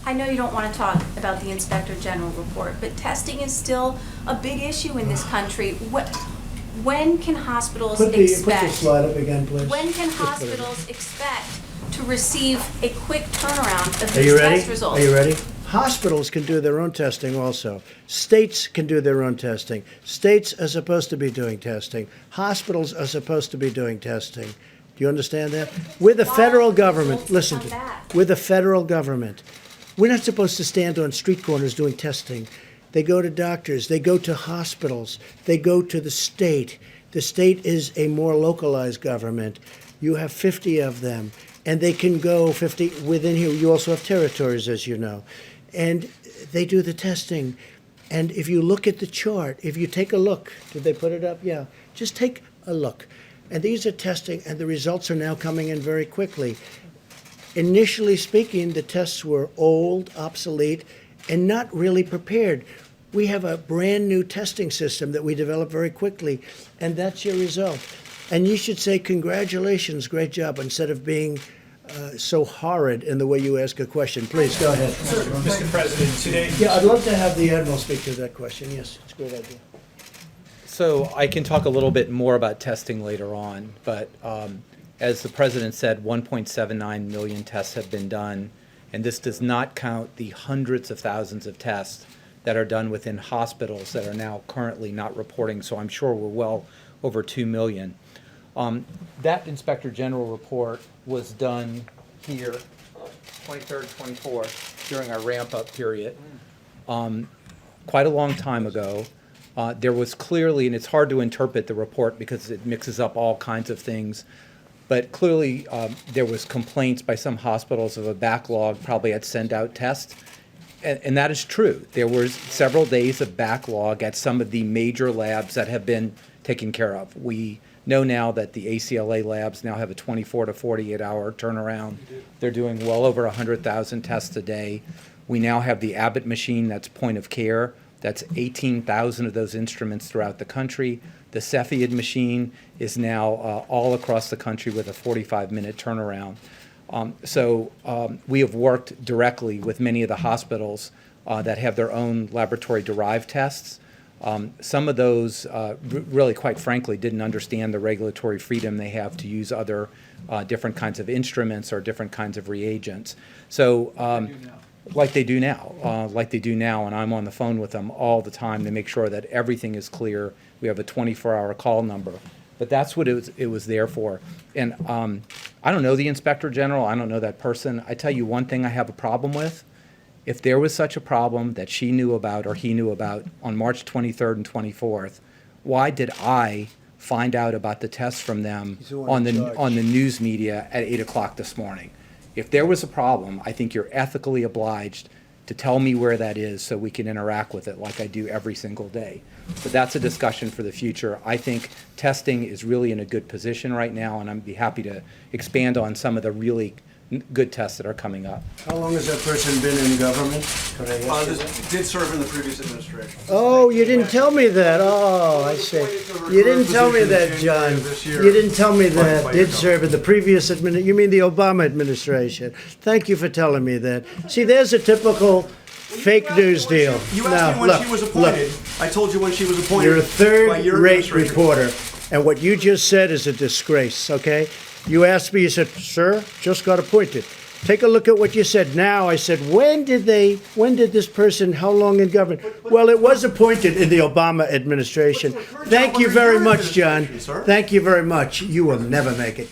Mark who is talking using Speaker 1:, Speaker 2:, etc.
Speaker 1: I know you don't want to talk about the Inspector General report, but testing is still a big issue in this country. When can hospitals
Speaker 2: Put the
Speaker 1: expect?
Speaker 2: slide up again, please.
Speaker 1: When can hospitals expect to receive a quick turnaround of
Speaker 2: Are you
Speaker 1: these
Speaker 2: ready?
Speaker 1: test results?
Speaker 2: Are you ready? Hospitals can do their own testing also. States can do their own testing. States are supposed to be doing testing. Hospitals are supposed to be doing testing. Do you understand that? We're the federal government. Listen to me. We're the federal government. We're not supposed to stand on street corners doing testing. They go to doctors. They go to hospitals. They go to the state. The state is a more localized government. You have 50 of them, and they can go 50 within here. You also have territories, as you know. And they do the testing. And if you look at the chart, if you take a look, did they put it up? Yeah. Just take a look. And these are testing, and the results are now coming in very quickly. Initially speaking, the tests were old, obsolete, and not really prepared. We have a brand new testing system that we developed very quickly, and that's your result. And you should say, congratulations, great job, instead of being so horrid in the way you ask a question. Please, go ahead.
Speaker 3: Mr. President, today...
Speaker 2: Yeah, I'd love to have the Admiral speak to that question. Yes, it's a great idea.
Speaker 4: So I can talk a little bit more about testing later on, but as the President said, 1.79 million tests have been done, and this does not count the hundreds of thousands of tests that are done within hospitals that are now currently not reporting, so I'm sure we're well over 2 million. That Inspector General report was done here, 23rd, 24th, during our ramp-up period, quite a long time ago. There was clearly, and it's hard to interpret the report because it mixes up all kinds of things, but clearly there was complaints by some hospitals of a backlog, probably at send-out tests, and that is true. There were several days of backlog at some of the major labs that have been taken care of. We know now that the ACLA labs now have a 24 to 48 hour turnaround. They're doing well over 100,000 tests a day. We now have the Abbott machine that's point of care. That's 18,000 of those instruments throughout the country. The Cepheid machine is now all across the country with a 45-minute turnaround. So we have worked directly with many of the hospitals that have their own laboratory-derived tests. Some of those really, quite frankly, didn't understand the regulatory freedom they have to use other different kinds of instruments or different kinds of reagents. So. Like they do now, and I'm on the phone with them all the time to make sure that everything is clear. We have a 24-hour call number, but that's what it was there for. And I don't know the Inspector General. I don't know that person. I tell you one thing I have a problem with. If there was such a problem that she knew about or he knew about on March 23rd and 24th, why did I find out about the tests from them on the news media at 8 o'clock this morning? If there was a problem, I think you're ethically obliged to tell me where that is so we can interact with it like I do every single day. But that's a discussion for the future. I think testing is really in a good position right now, and I'd be happy to expand on some of the really good tests that are coming up.
Speaker 2: How long has that person been in government? Could I ask you that?
Speaker 5: Did serve in the previous administration.
Speaker 2: Oh, you didn't tell me that. Oh, I see. You didn't tell me that, John. You didn't tell me that. Did serve in the previous administration. You mean the Obama administration. Thank you for telling me that. See, there's a typical fake news deal.
Speaker 5: You asked me when she was appointed. I told you when she was appointed.
Speaker 2: You're a third-rate reporter, and what you just said is a disgrace, okay? You asked me, you said, sir, just got appointed. Take a look at what you said now. I said, when did this person, how long in government? Well, it was appointed in the Obama administration. Thank you very much, John. Thank you very much. You will never make it.